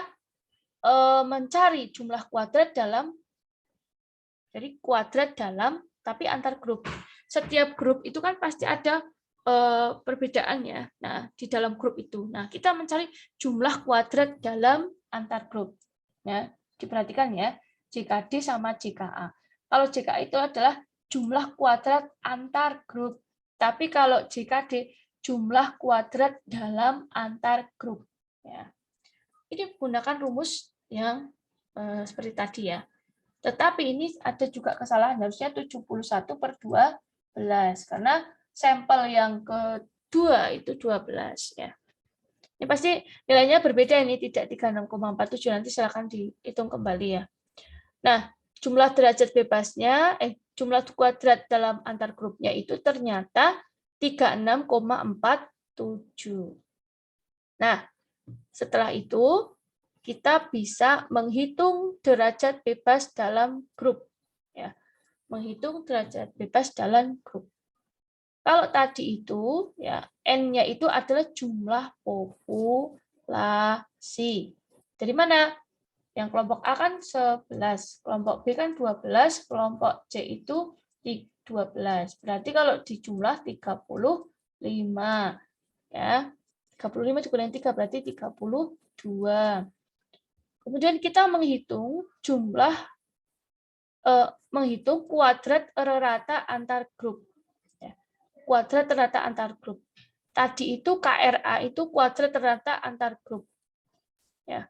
mencari jumlah kuadrat dalam, jadi kuadrat dalam tapi antar grup. Setiap grup itu kan pasti ada perbedaannya. Nah, di dalam grup itu. Nah, kita mencari jumlah kuadrat dalam antar grup. Ya, diperhatikan ya, JKD sama JKA. Kalau JKA itu adalah jumlah kuadrat antar grup. Tapi kalau JKD jumlah kuadrat dalam antar grup. Ya. Ini menggunakan rumus yang seperti tadi ya. Tetapi ini ada juga kesalahan, harusnya 71 per 12. Karena sampel yang kedua itu 12. Ya. Ini pasti nilainya berbeda, ini tidak 36,47, nanti silakan dihitung kembali ya. Nah, jumlah derajat bebasnya, jumlah kuadrat dalam antar grupnya itu ternyata 36,47. Nah, setelah itu, kita bisa menghitung derajat bebas dalam grup. Ya, menghitung derajat bebas dalam grup. Kalau tadi itu, ya N-nya itu adalah jumlah populasi. Dari mana? Yang kelompok A kan 11, kelompok B kan 12, kelompok C itu 12. Berarti kalau dijumlah 35. Ya. 35 dikurangi 3 berarti 32. Kemudian kita menghitung menghitung kuadrat rata antar grup. Ya. Kuadrat rata antar grup. Tadi itu KRA itu kuadrat rata antar grup. Ya.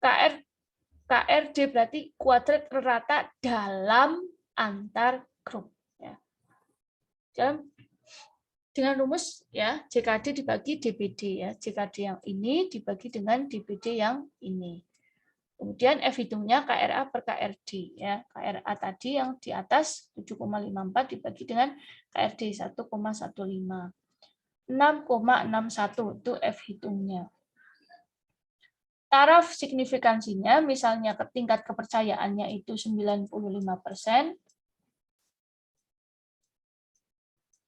KRD berarti kuadrat rata dalam antar grup. Ya. Dengan rumus ya JKD dibagi DBD ya. JKD yang ini dibagi dengan DBD yang ini. Kemudian F hitungnya KRA per KRD ya. KRA tadi yang di atas 7,54 dibagi dengan KRD 1,15. 6,61 itu F hitungnya. Taraf signifikansinya misalnya tingkat kepercayaannya itu 95%.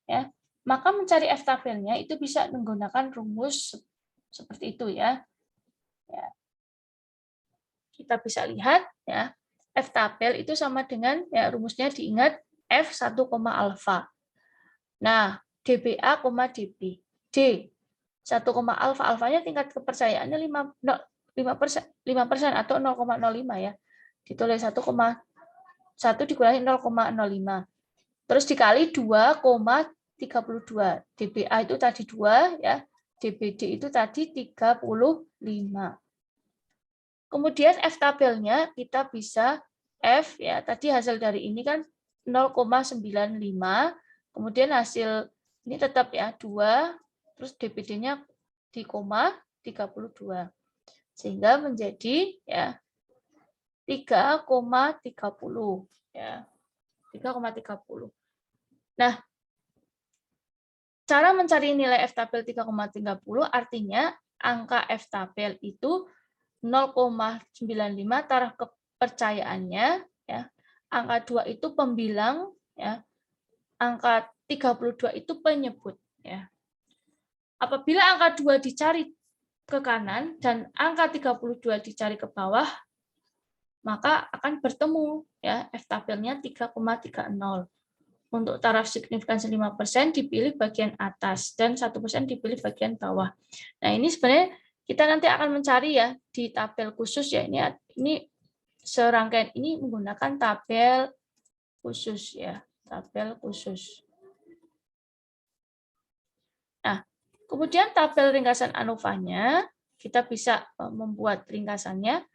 Ya. Maka mencari F tabelnya itu bisa menggunakan rumus seperti itu ya. Ya. Kita bisa lihat ya, F tabel itu sama dengan ya rumusnya diingat F1, alfa. Nah, DBA, DB. D 1, alfa, alfanya tingkat kepercayaannya 5% atau 0,05 ya. Ditulis 1,1 dikurangi 0,05. Terus dikali 2,32. DBA itu tadi 2 ya. DBD itu tadi 35. Kemudian F tabelnya kita bisa F ya, tadi hasil dari ini kan 0,95. Kemudian hasil ini tetap ya 2, terus DBD-nya di koma 32. Sehingga menjadi ya 3,30 ya. 3,30. Nah, cara mencari nilai F tabel 3,30 artinya angka F tabel itu 0,95 taraf kepercayaannya ya. Angka 2 itu pembilang ya. Angka 32 itu penyebut ya. Apabila angka 2 dicari ke kanan dan angka 32 dicari ke bawah, maka akan bertemu ya F tabelnya 3,30. Untuk taraf signifikansi 5% dipilih bagian atas dan 1% dipilih bagian bawah. Nah, ini sebenarnya kita nanti akan mencari ya di tabel khusus ya. Ini serangkaian ini menggunakan tabel khusus ya, tabel khusus. Nah, kemudian tabel ringkasan ANOVA-nya kita bisa membuat ringkasannya.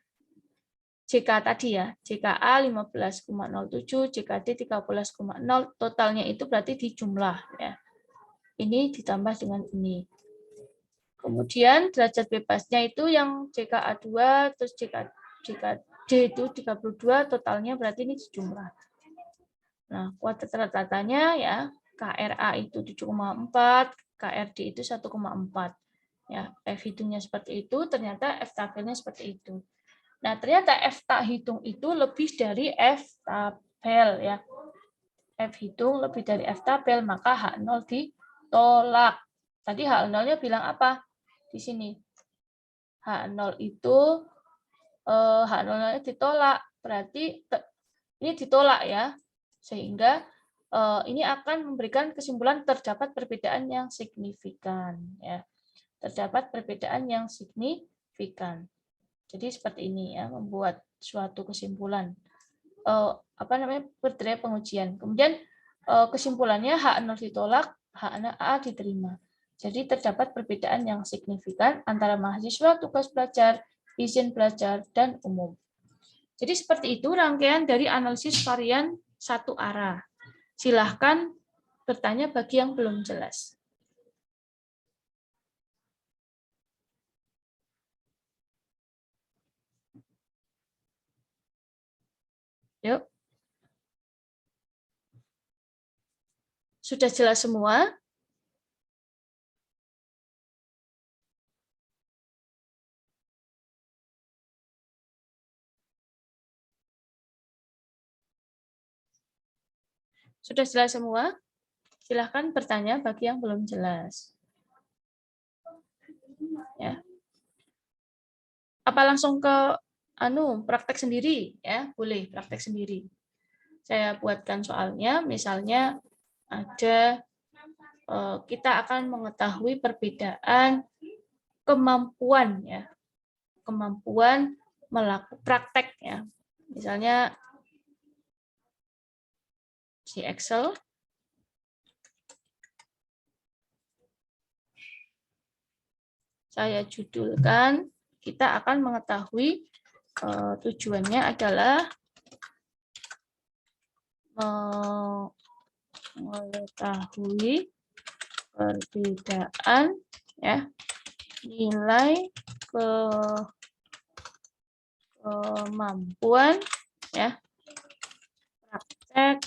JK tadi ya, JKA 15,07, JKD 13,0, totalnya itu berarti dijumlah ya. Ini ditambah dengan ini. Kemudian derajat bebasnya itu yang JKA 2, terus JKD itu 32, totalnya berarti ini dijumlah. Nah, kuadrat rata-ratanya ya, KRA itu 7,4, KRD itu 1,4. Ya, F hitungnya seperti itu, ternyata F tabelnya seperti itu. Nah, ternyata F tak hitung itu lebih dari F tabel ya. F hitung lebih dari F tabel, maka H0 ditolak. Tadi H0-nya bilang apa? Di sini. H0 itu H0-nya ditolak. Berarti ini ditolak ya. Sehingga ini akan memberikan kesimpulan terdapat perbedaan yang signifikan ya. Terdapat perbedaan yang signifikan. Jadi seperti ini ya, membuat suatu kesimpulan kriteria pengujian. Kemudian kesimpulannya H0 ditolak, H0A diterima. Jadi terdapat perbedaan yang signifikan antara mahasiswa, tugas belajar, izin belajar, dan umum. Jadi seperti itu rangkaian dari analisis varian satu arah. Silahkan bertanya bagi yang belum jelas. Yuk. Sudah jelas semua? Sudah jelas semua? Silahkan bertanya bagi yang belum jelas. Ya. Apa langsung ke praktek sendiri ya, boleh praktek sendiri. Saya buatkan soalnya, misalnya ada kita akan mengetahui perbedaan kemampuan ya, kemampuan melakukan praktek ya. Misalnya si Excel, saya judulkan, kita akan mengetahui tujuannya adalah mengetahui perbedaan ya nilai kemampuan ya praktek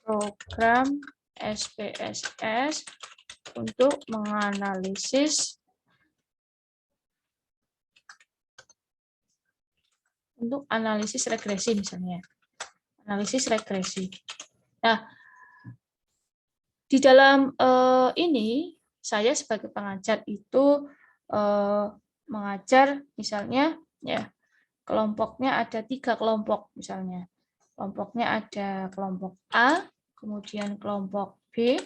program SPSS untuk menganalisis regresi misalnya. Analisis regresi. Nah, di dalam ini saya sebagai pengajar itu mengajar misalnya ya kelompoknya ada 3 kelompok misalnya. Kelompoknya ada kelompok A, kemudian kelompok B,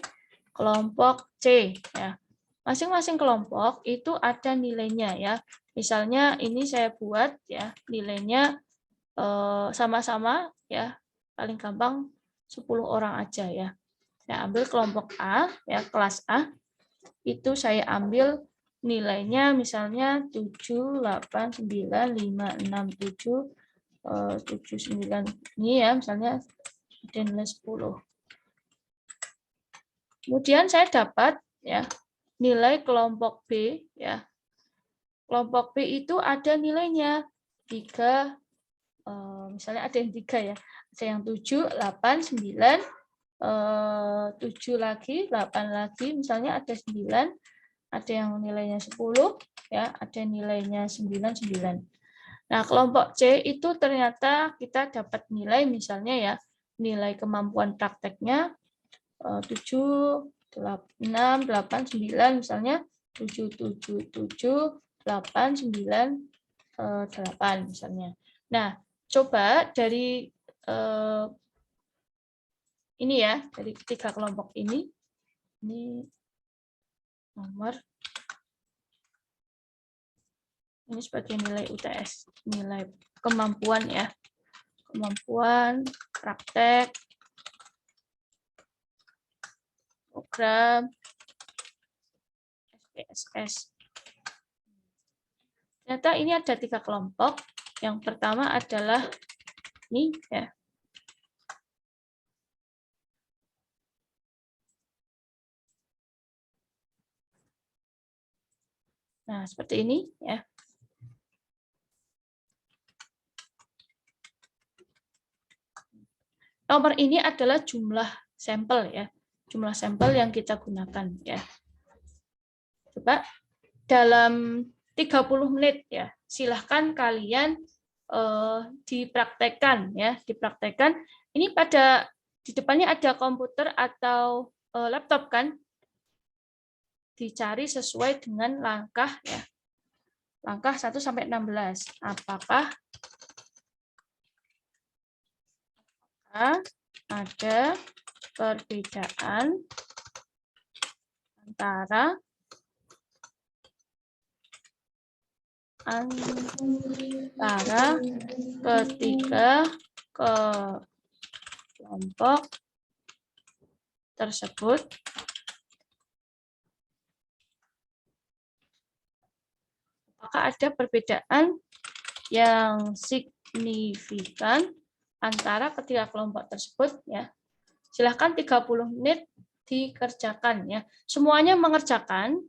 kelompok C ya. Masing-masing kelompok itu ada nilainya ya. Misalnya ini saya buat ya nilainya sama-sama ya, paling gampang 10 orang aja ya. Saya ambil kelompok A ya, kelas A. Itu saya ambil nilainya misalnya 7, 8, 9, 5, 6, 7, 7, 9 ini ya, misalnya ada nilai 10. Kemudian saya dapat ya nilai kelompok B ya. Kelompok B itu ada nilainya 3, misalnya ada yang 3 ya. Ada yang 7, 8, 9, 7 lagi, 8 lagi, misalnya ada 9, ada yang nilainya 10 ya, ada nilainya 9, 9. Nah, kelompok C itu ternyata kita dapat nilai misalnya ya, nilai kemampuan prakteknya 7, 6, 8, 9 misalnya 7, 7, 7, 8, 9, 8 misalnya. Nah, coba dari ini ya, dari 3 kelompok ini nomor ini sebagai nilai UTS, nilai kemampuan ya, kemampuan praktek program SPSS. Ternyata ini ada 3 kelompok. Yang pertama adalah ini ya. Nah, seperti ini ya. Nomor ini adalah jumlah sampel ya. Jumlah sampel yang kita gunakan ya. Coba dalam 30 menit ya. Silahkan kalian dipraktekkan ya, dipraktekkan. Ini pada di depannya ada komputer atau laptop kan? Dicari sesuai dengan langkah ya. Langkah 1 sampai 16. Apakah ada perbedaan antara ketiga kelompok tersebut? Apakah ada perbedaan yang signifikan antara ketiga kelompok tersebut ya? Silahkan 30 menit dikerjakan ya. Semuanya mengerjakan,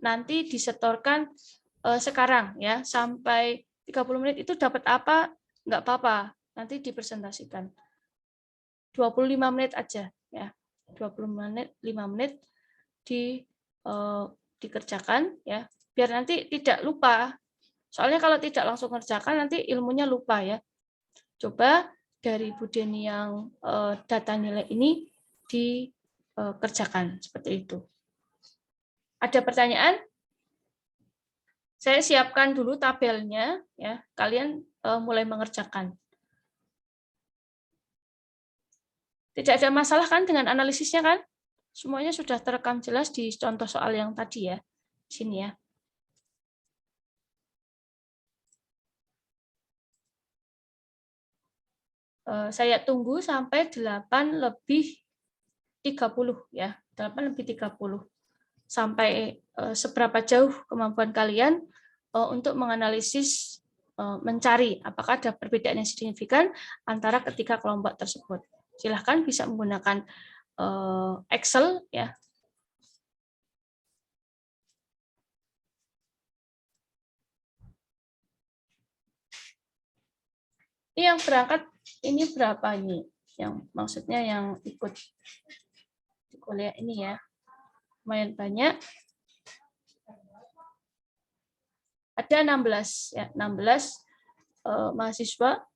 nanti disetorkan sekarang ya, sampai 30 menit itu dapat apa? Enggak apa-apa, nanti dipresentasikan. 25 menit aja ya. 20 menit, 5 menit dikerjakan ya, biar nanti tidak lupa. Soalnya kalau tidak langsung kerjakan nanti ilmunya lupa ya. Coba dari Bu Deni yang data nilai ini dikerjakan seperti itu. Ada pertanyaan? Saya siapkan dulu tabelnya, ya. Kalian mulai mengerjakan. Tidak ada masalah kan dengan analisisnya kan? Semuanya sudah terekam jelas di contoh soal yang tadi ya. Sini ya. Saya tunggu sampai 8:30 ya. 8:30. Sampai seberapa jauh kemampuan kalian untuk menganalisis, mencari apakah ada perbedaan yang signifikan antara ketiga kelompok tersebut. Silahkan bisa menggunakan Excel ya. Ini yang berangkat ini berapa ini? Yang maksudnya yang ikut di kuliah ini ya. Lumayan banyak. Ada 16 ya, 16 mahasiswa.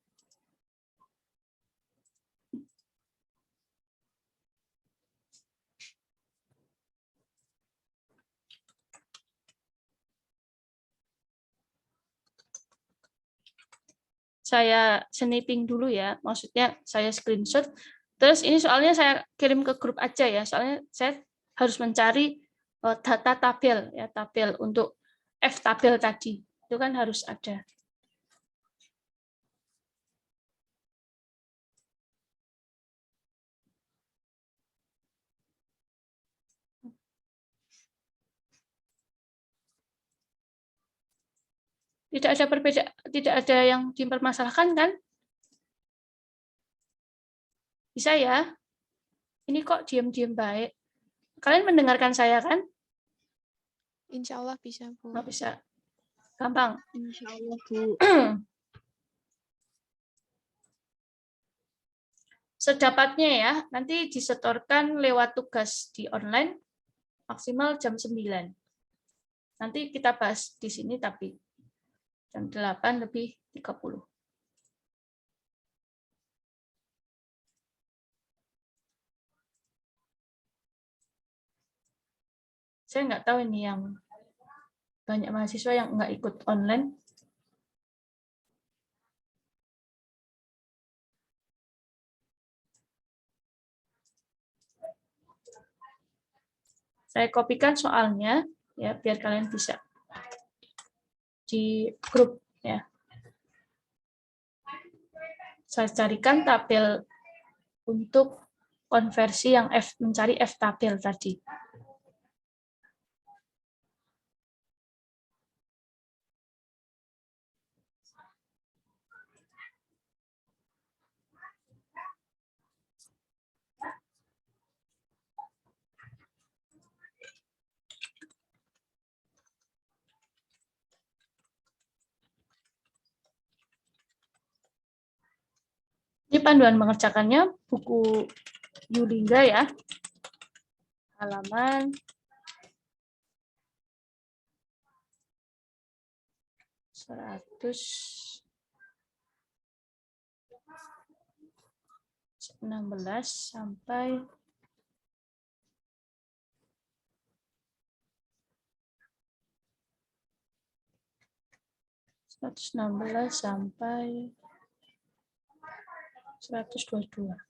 Saya sniping dulu ya, maksudnya saya screenshot. Terus ini soalnya saya kirim ke grup aja ya, soalnya saya harus mencari data tabel ya, tabel untuk F tabel tadi. Itu kan harus ada. Tidak ada perbedaan, tidak ada yang dipermasalahkan kan? Bisa ya? Ini kok diam-diam baik. Kalian mendengarkan saya kan? Insya Allah bisa, Bu. Nggak bisa. Gampang. Insya Allah, Bu. Sedapatnya ya, nanti disetorkan lewat tugas di online maksimal jam 9. Nanti kita bahas di sini tapi jam 8:30. Saya nggak tahu ini yang banyak mahasiswa yang nggak ikut online. Saya kopikan soalnya ya biar kalian bisa di grup ya. Saya carikan tabel untuk konversi yang mencari F tabel tadi. Ini panduan mengerjakannya buku Yulingga ya. Halaman 116 sampai 122.